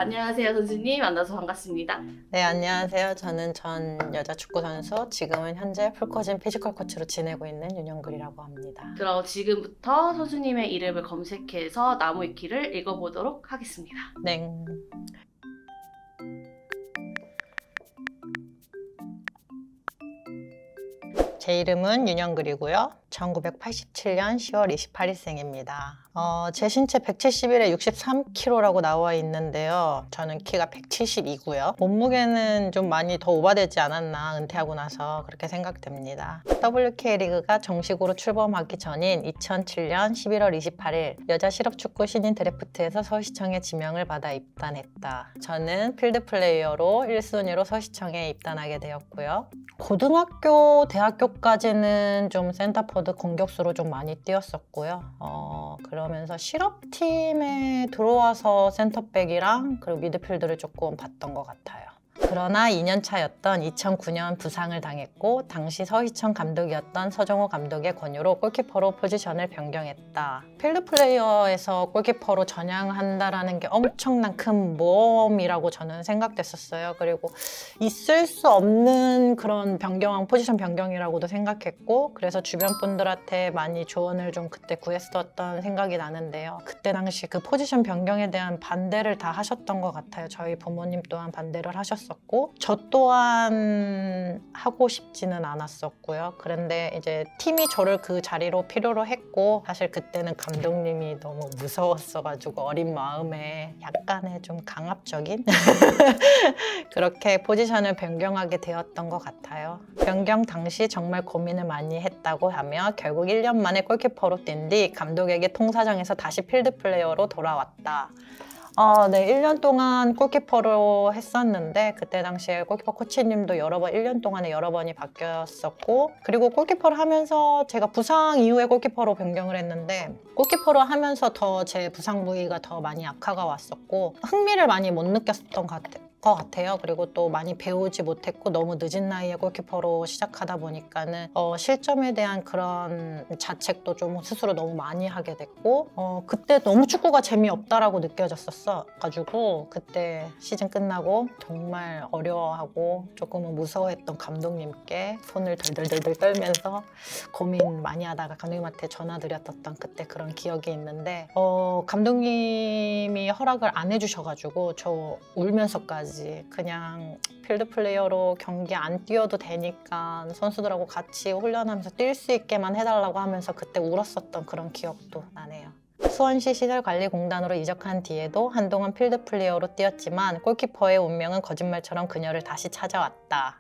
안녕하세요, 선수님. 만나서 반갑습니다. 네, 안녕하세요. 저는 전 여자 축구 선수, 지금은 현재 풀코진 피지컬 코치로 지내고 있는 윤영글이라고 합니다. 그럼 지금부터 선수님의 이름을 검색해서 나무위키를 읽어보도록 하겠습니다. 네. 제 이름은 윤영글이고요. 1987년 10월 28일생입니다. 제 신체 171에 63kg라고 나와 있는데요. 저는 키가 172고요. 몸무게는 좀 많이 더 오버되지 않았나, 은퇴하고 나서 그렇게 생각됩니다. WK리그가 정식으로 출범하기 전인 2007년 11월 28일 여자 실업축구 신인 드래프트에서 서울시청에 지명을 받아 입단했다. 저는 필드 플레이어로 1순위로 서울시청에 입단하게 되었고요. 고등학교, 대학교까지는 좀 센터포드 공격수로 좀 많이 뛰었었고요. 그러면서 실업팀에 들어와서 센터백이랑 그리고 미드필드를 조금 봤던 것 같아요. 그러나 2년 차였던 2009년 부상을 당했고 당시 서희청 감독이었던 서정호 감독의 권유로 골키퍼로 포지션을 변경했다. 필드 플레이어에서 골키퍼로 전향한다라는 게 엄청난 큰 모험이라고 저는 생각됐었어요. 그리고 있을 수 없는 그런 포지션 변경이라고도 생각했고, 그래서 주변 분들한테 많이 조언을 좀 그때 구했었던 생각이 나는데요. 그때 당시 그 포지션 변경에 대한 반대를 다 하셨던 것 같아요. 저희 부모님 또한 반대를 하셨었고, 저 또한 하고 싶지는 않았었고요. 그런데 이제 팀이 저를 그 자리로 필요로 했고, 사실 그때는 감독님이 너무 무서웠어가지고 어린 마음에 약간의 좀 강압적인 그렇게 포지션을 변경하게 되었던 것 같아요. 변경 당시 정말 고민을 많이 했다고 하며 결국 1년 만에 골키퍼로 뛴 뒤 감독에게 통사정에서 다시 필드 플레이어로 돌아왔다. 네, 1년 동안 골키퍼로 했었는데 그때 당시에 골키퍼 코치님도 1년 동안에 여러 번이 바뀌었었고, 그리고 골키퍼를 하면서 제가 부상 이후에 골키퍼로 변경을 했는데 골키퍼로 하면서 더 제 부상 부위가 더 많이 악화가 왔었고 흥미를 많이 못 느꼈던 것 같아요. 그리고 또 많이 배우지 못했고 너무 늦은 나이에 골키퍼로 시작하다 보니까는 실점에 대한 그런 자책도 좀 스스로 너무 많이 하게 됐고, 그때 너무 축구가 재미없다라고 느껴졌었어 가지고 그때 시즌 끝나고 정말 어려워하고 조금은 무서워했던 감독님께 손을 덜덜덜덜 떨면서 고민 많이 하다가 감독님한테 전화드렸던 그때 그런 기억이 있는데, 감독님이 허락을 안 해주셔가지고 저 울면서까지 그냥 필드 플레이어로 경기 안 뛰어도 되니까 선수들하고 같이 훈련하면서 뛸 수 있게만 해달라고 하면서 그때 울었었던 그런 기억도 나네요. 수원시 시설관리공단으로 이적한 뒤에도 한동안 필드 플레이어로 뛰었지만 골키퍼의 운명은 거짓말처럼 그녀를 다시 찾아왔다.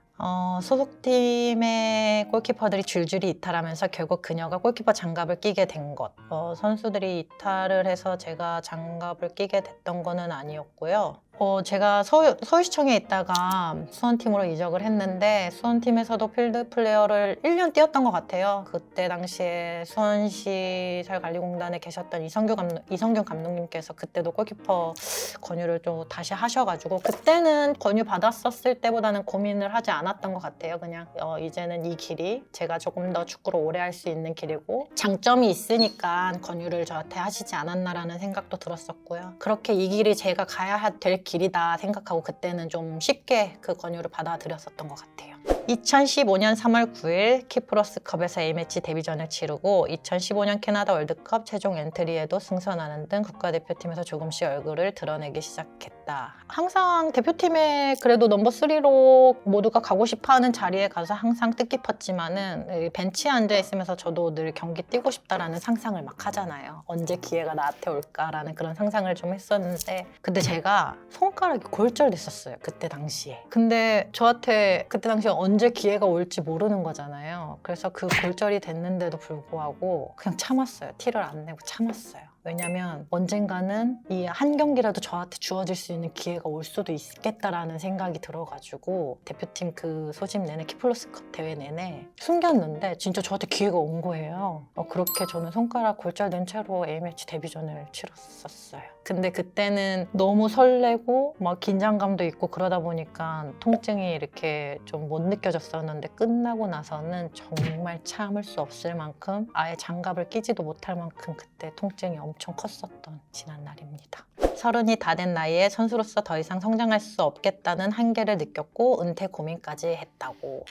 소속팀의 골키퍼들이 줄줄이 이탈하면서 결국 그녀가 골키퍼 장갑을 끼게 된 것. 선수들이 이탈을 해서 제가 장갑을 끼게 됐던 거는 아니었고요. 제가 서울시청에 있다가 수원팀으로 이적을 했는데 수원팀에서도 필드 플레이어를 1년 뛰었던 것 같아요. 그때 당시에 수원시설관리공단에 계셨던 이성균 감독님께서 그때도 골키퍼 권유를 좀 다시 하셔가지고 그때는 권유 받았었을 때보다는 고민을 하지 않았던 것 같아요. 그냥 이제는 이 길이 제가 조금 더 축구를 오래 할 수 있는 길이고 장점이 있으니까 권유를 저한테 하시지 않았나라는 생각도 들었었고요. 그렇게 이 길이 제가 가야 될 길이다 생각하고 그때는 좀 쉽게 그 권유를 받아들였었던 것 같아요. 2015년 3월 9일 키프러스컵에서 A매치 데뷔전을 치르고 2015년 캐나다 월드컵 최종 엔트리에도 승선하는 등 국가대표팀에서 조금씩 얼굴을 드러내기 시작했다. 항상 대표팀에 그래도 넘버 3로 모두가 가고 싶어하는 자리에 가서 항상 뜻깊었지만은 벤치에 앉아있으면서 저도 늘 경기 뛰고 싶다라는 상상을 막 하잖아요. 언제 기회가 나한테 올까라는 그런 상상을 좀 했었는데, 근데 제가 손가락이 골절됐었어요. 그때 당시에. 근데 저한테 그때 당시에 언제 기회가 올지 모르는 거잖아요. 그래서 그 골절이 됐는데도 불구하고 그냥 참았어요. 티를 안 내고 참았어요. 왜냐면 언젠가는 이 한 경기라도 저한테 주어질 수 있는 기회가 올 수도 있겠다라는 생각이 들어가지고 대표팀 그 소집 내내 키플러스컵 대회 내내 숨겼는데 진짜 저한테 기회가 온 거예요. 그렇게 저는 손가락 골절된 채로 A매치 데뷔전을 치렀었어요. 근데 그때는 너무 설레고 막 긴장감도 있고 그러다 보니까 통증이 이렇게 좀 못 느껴졌었는데 끝나고 나서는 정말 참을 수 없을 만큼 아예 장갑을 끼지도 못할 만큼 그때 통증이 엄청 컸었던 지난 날입니다. 서른이 다 된 나이에 선수로서 더 이상 성장할 수 없겠다는 한계를 느꼈고 은퇴 고민까지 했다고.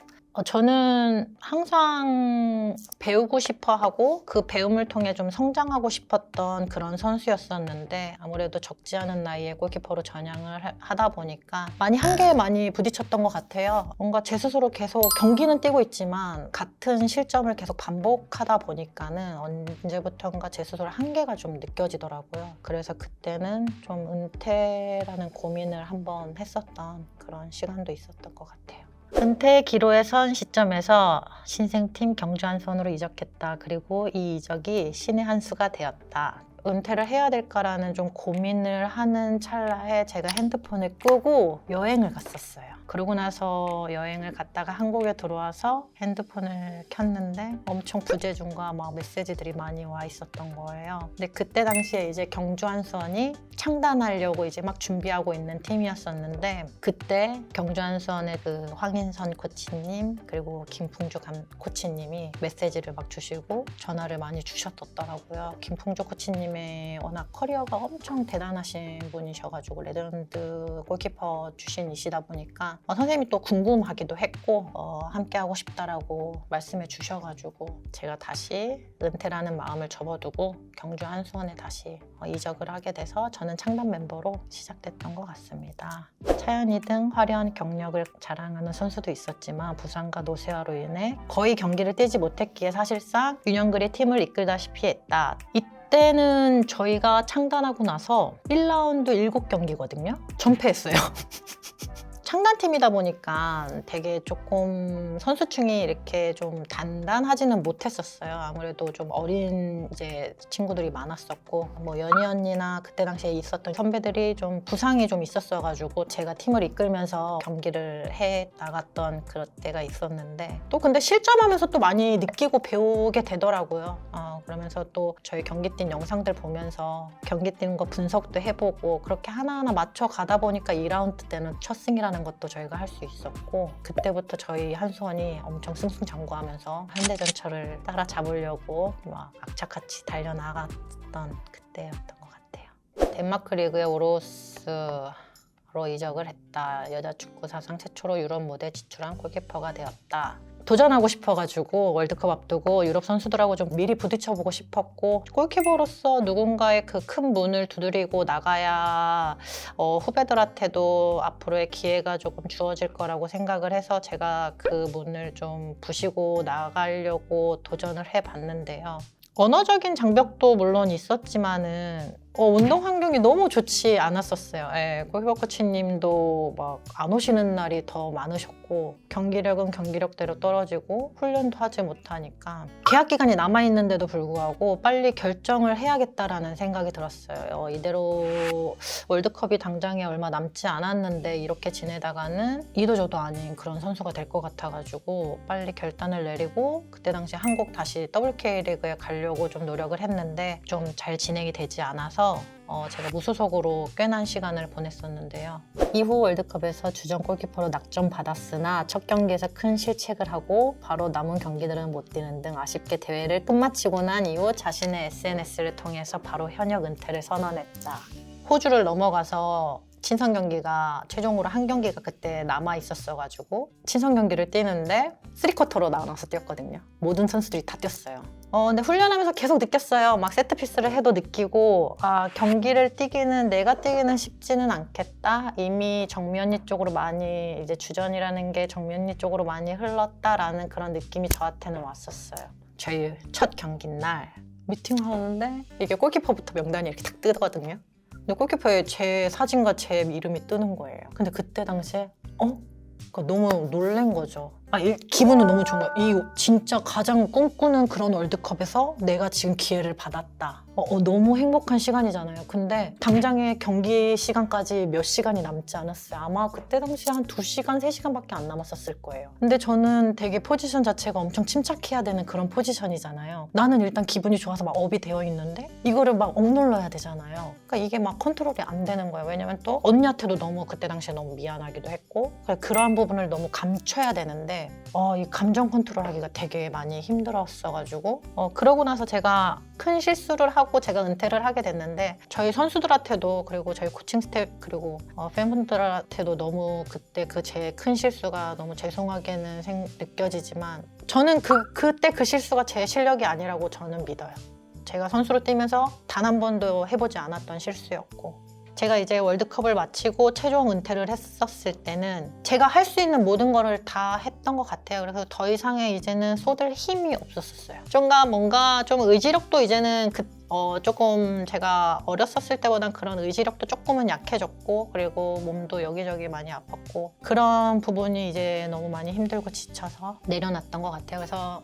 저는 항상 배우고 싶어 하고 그 배움을 통해 좀 성장하고 싶었던 그런 선수였었는데 아무래도 적지 않은 나이에 골키퍼로 전향을 하다 보니까 많이 한계에 많이 부딪혔던 것 같아요. 뭔가 제 스스로 계속 경기는 뛰고 있지만 같은 실점을 계속 반복하다 보니까는 언제부턴가 제 스스로 한계가 좀 느껴지더라고요. 그래서 그때는 좀 은퇴라는 고민을 한번 했었던 그런 시간도 있었던 것 같아요. 은퇴 기로에 선 시점에서 신생팀 경주 한수원으로 이적했다. 그리고 이 이적이 신의 한 수가 되었다. 은퇴를 해야 될까라는 좀 고민을 하는 찰나에 제가 핸드폰을 끄고 여행을 갔었어요. 그러고 나서 여행을 갔다가 한국에 들어와서 핸드폰을 켰는데 엄청 부재중과 막 메시지들이 많이 와 있었던 거예요. 근데 그때 당시에 이제 경주 한수원이 창단하려고 이제 막 준비하고 있는 팀이었었는데 그때 경주 한수원의 그 황인선 코치님 그리고 김풍주 코치님이 메시지를 막 주시고 전화를 많이 주셨더라고요. 김풍주 코치님의 워낙 커리어가 엄청 대단하신 분이셔가지고 레전드 골키퍼 출신이시다 보니까 선생님이 또 궁금하기도 했고 함께 하고 싶다라고 말씀해 주셔가지고 제가 다시 은퇴라는 마음을 접어두고 경주 한수원에 다시 이적을 하게 돼서 저는 창단 멤버로 시작됐던 것 같습니다. 차연희 등 화려한 경력을 자랑하는 선수도 있었지만 부상과 노쇠화로 인해 거의 경기를 뛰지 못했기에 사실상 윤영글이 팀을 이끌다시피 했다. 이때는 저희가 창단하고 나서 1라운드 7경기거든요. 전패했어요. 창단팀이다 보니까 되게 조금 선수층이 이렇게 좀 단단하지는 못했었어요. 아무래도 좀 어린 이제 친구들이 많았었고 뭐 연희 언니나 그때 당시에 있었던 선배들이 좀 부상이 좀 있었어가지고 제가 팀을 이끌면서 경기를 해 나갔던 그런 때가 있었는데 또 근데 실점하면서 또 많이 느끼고 배우게 되더라고요. 그러면서 또 저희 경기 뛴 영상들 보면서 경기 뛰는 거 분석도 해보고 그렇게 하나하나 맞춰가다 보니까 2라운드 때는 첫 승이라는 것도 저희가 할 수 있었고 그때부터 저희 한수원이 엄청 승승장구하면서 현대전철을 따라잡으려고 막 악착같이 달려나갔던 그때였던 것 같아요. 덴마크 리그의 오로스로 이적을 했다. 여자 축구 사상 최초로 유럽 무대에 진출한 골키퍼가 되었다. 도전하고 싶어가지고 월드컵 앞두고 유럽 선수들하고 좀 미리 부딪혀보고 싶었고 골키퍼로서 누군가의 그 큰 문을 두드리고 나가야 후배들한테도 앞으로의 기회가 조금 주어질 거라고 생각을 해서 제가 그 문을 좀 부시고 나가려고 도전을 해봤는데요. 언어적인 장벽도 물론 있었지만은 운동 환경이 너무 좋지 않았었어요. 골키퍼 코치님도 막 안 오시는 날이 더 많으셨고 경기력은 경기력대로 떨어지고 훈련도 하지 못하니까 계약 기간이 남아있는데도 불구하고 빨리 결정을 해야겠다라는 생각이 들었어요. 이대로 월드컵이 당장에 얼마 남지 않았는데 이렇게 지내다가는 이도 저도 아닌 그런 선수가 될 것 같아가지고 빨리 결단을 내리고 그때 당시 한국 다시 WK리그에 가려고 좀 노력을 했는데 좀 잘 진행이 되지 않아서 제가 무소속으로 꽤나 시간을 보냈었는데요. 이후 월드컵에서 주전 골키퍼로 낙점받았으나 첫 경기에서 큰 실책을 하고 바로 남은 경기들은 못 뛰는 등 아쉽게 대회를 끝마치고 난 이후 자신의 SNS를 통해서 바로 현역 은퇴를 선언했다. 호주를 넘어가서 친선 경기가 최종으로 한 경기가 그때 남아 있었어가지고 친선 경기를 뛰는데 3쿼터로 나눠서 뛰었거든요. 모든 선수들이 다 뛰었어요. 근데 훈련하면서 계속 느꼈어요. 막 세트피스를 해도 느끼고 경기를 뛰기는 내가 뛰기는 쉽지는 않겠다. 이미 정면리 쪽으로 많이 이제 주전이라는 게 정면리 쪽으로 많이 흘렀다라는 그런 느낌이 저한테는 왔었어요. 저희 첫 경기 날 미팅하는데 이게 골키퍼부터 명단이 이렇게 딱 뜨거든요. 근데 골키퍼에 제 사진과 제 이름이 뜨는 거예요. 근데 그때 당시에 그러니까 너무 놀란 거죠. 기분은 너무 좋은 거예요. 이 진짜 가장 꿈꾸는 그런 월드컵에서 내가 지금 기회를 받았다. 너무 행복한 시간이잖아요. 근데 당장에 경기 시간까지 몇 시간이 남지 않았어요. 아마 그때 당시에 한 2시간, 3시간밖에 안 남았었을 거예요. 근데 저는 되게 포지션 자체가 엄청 침착해야 되는 그런 포지션이잖아요. 나는 일단 기분이 좋아서 막 업이 되어 있는데 이거를 막 억눌러야 되잖아요. 그러니까 이게 막 컨트롤이 안 되는 거예요. 왜냐면 또 언니한테도 너무 그때 당시에 너무 미안하기도 했고 그러한 부분을 너무 감춰야 되는데 했는데 이 감정 컨트롤하기가 되게 많이 힘들었어가지고 그러고 나서 제가 큰 실수를 하고 제가 은퇴를 하게 됐는데 저희 선수들한테도 그리고 저희 코칭 스태프 그리고 팬분들한테도 너무 그때 그 제 큰 실수가 너무 죄송하게는 느껴지지만 저는 그때 그 실수가 제 실력이 아니라고 저는 믿어요. 제가 선수로 뛰면서 단 한 번도 해보지 않았던 실수였고 제가 이제 월드컵을 마치고 최종 은퇴를 했었을 때는 제가 할 수 있는 모든 거를 다 했던 것 같아요. 그래서 더 이상의 이제는 쏟을 힘이 없었어요. 뭔가 좀 의지력도 이제는 조금 제가 어렸었을 때보단 그런 의지력도 조금은 약해졌고 그리고 몸도 여기저기 많이 아팠고 그런 부분이 이제 너무 많이 힘들고 지쳐서 내려놨던 것 같아요. 그래서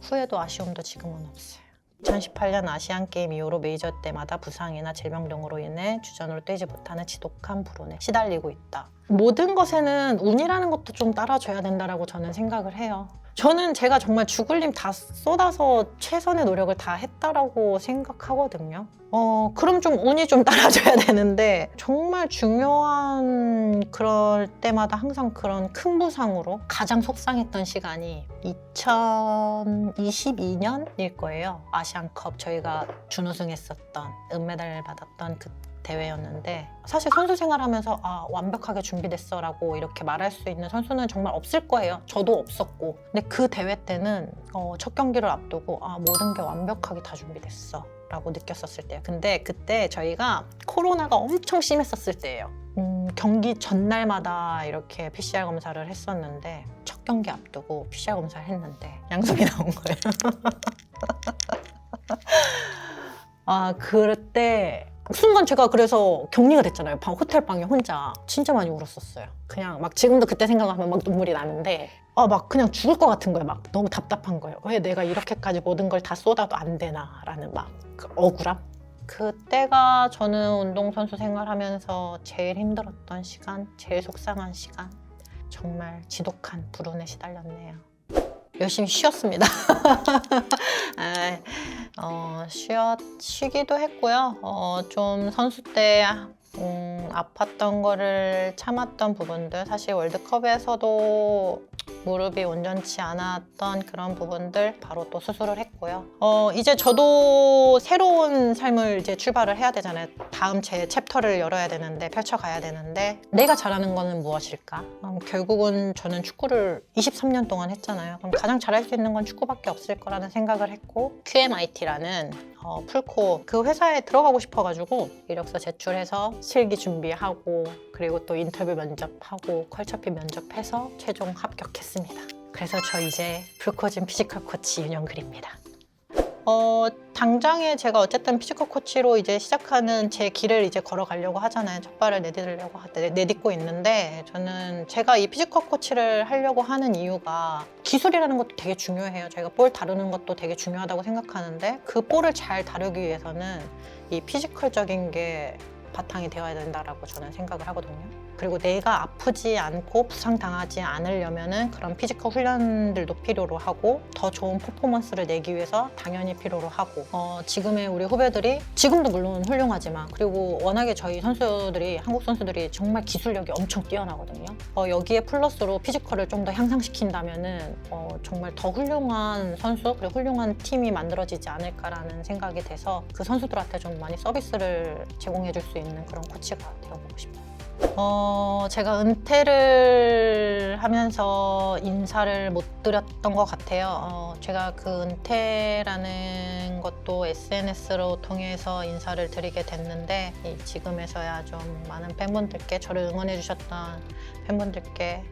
후회도 아쉬움도 지금은 없어요. 2018년 아시안게임 이후로 메이저 때마다 부상이나 질병 등으로 인해 주전으로 뛰지 못하는 지독한 불운에 시달리고 있다. 모든 것에는 운이라는 것도 좀 따라줘야 된다고 저는 생각을 해요. 저는 제가 정말 죽을 힘 다 쏟아서 최선의 노력을 다 했다라고 생각하거든요. 그럼 좀 운이 좀 따라줘야 되는데 정말 중요한 그럴 때마다 항상 그런 큰 부상으로 가장 속상했던 시간이 2022년일 거예요. 아시안컵 저희가 준우승했었던 은메달을 받았던 그 대회였는데 사실 선수 생활하면서 완벽하게 준비됐어 라고 이렇게 말할 수 있는 선수는 정말 없을 거예요. 저도 없었고 근데 그 대회 때는 첫 경기를 앞두고 모든 게 완벽하게 다 준비됐어 라고 느꼈었을 때요. 근데 그때 저희가 코로나가 엄청 심했었을 때예요. 경기 전날마다 이렇게 PCR 검사를 했었는데 첫 경기 앞두고 PCR 검사를 했는데 양성이 나온 거예요. 그때 순간 제가 그래서 격리가 됐잖아요. 호텔 방에 혼자 진짜 많이 울었었어요. 그냥 막 지금도 그때 생각하면 막 눈물이 나는데 막 그냥 죽을 것 같은 거예요. 막 너무 답답한 거예요. 왜 내가 이렇게까지 모든 걸 다 쏟아도 안 되나 라는 막 그 억울함. 그때가 저는 운동선수 생활하면서 제일 힘들었던 시간, 제일 속상한 시간. 정말 지독한 불운에 시달렸네요. 열심히 쉬었습니다. 쉬기도 했고요. 좀 선수 때 아팠던 거를 참았던 부분들, 사실 월드컵에서도 무릎이 온전치 않았던 그런 부분들 바로 또 수술을 했고요. 이제 저도 새로운 삶을 이제 출발을 해야 되잖아요. 다음 제 챕터를 열어야 되는데 펼쳐가야 되는데 내가 잘하는 거는 무엇일까? 결국은 저는 축구를 23년 동안 했잖아요. 그럼 가장 잘할 수 있는 건 축구밖에 없을 거라는 생각을 했고 QMIT라는 풀코 그 회사에 들어가고 싶어가지고 이력서 제출해서 실기 준비하고 그리고 또 인터뷰 면접하고 컬처핏 면접해서 최종 합격했습니다. 그래서 저 이제 풀코진 피지컬 코치 윤영글입니다. 당장에 제가 어쨌든 피지컬 코치로 이제 시작하는 제 길을 이제 걸어가려고 하잖아요. 첫 발을 내딛고 있는데 저는 제가 이 피지컬 코치를 하려고 하는 이유가 기술이라는 것도 되게 중요해요. 저희가 볼 다루는 것도 되게 중요하다고 생각하는데 그 볼을 잘 다루기 위해서는 이 피지컬적인 게 바탕이 되어야 된다라고 저는 생각을 하거든요. 그리고 내가 아프지 않고 부상당하지 않으려면은 그런 피지컬 훈련들도 필요로 하고 더 좋은 퍼포먼스를 내기 위해서 당연히 필요로 하고 지금의 우리 후배들이 지금도 물론 훌륭하지만 그리고 워낙에 저희 선수들이 한국 선수들이 정말 기술력이 엄청 뛰어나거든요. 여기에 플러스로 피지컬을 좀 더 향상시킨다면은 정말 더 훌륭한 선수 그리고 훌륭한 팀이 만들어지지 않을까라는 생각이 돼서 그 선수들한테 좀 많이 서비스를 제공해 줄 수 있는 그런 코치가 되어보고 싶어요. 제가 은퇴를 하면서 인사를 못 드렸던 것 같아요. 제가 그 은퇴라는 것도 SNS로 통해서 인사를 드리게 됐는데 지금에서야 좀 많은 팬분들께 저를 응원해 주셨던 팬분들께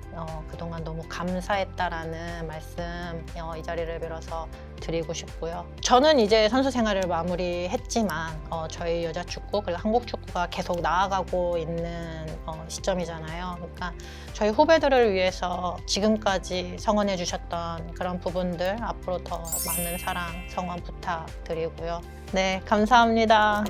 그동안 너무 감사했다라는 말씀 이 자리를 빌어서 드리고 싶고요. 저는 이제 선수 생활을 마무리했지만 저희 여자 축구 그리고 한국 축구가 계속 나아가고 있는 시점이잖아요. 그러니까 저희 후배들을 위해서 지금까지 성원해 주셨던 그런 부분들 앞으로 더 많은 사랑, 성원 부탁드리고요. 네, 감사합니다.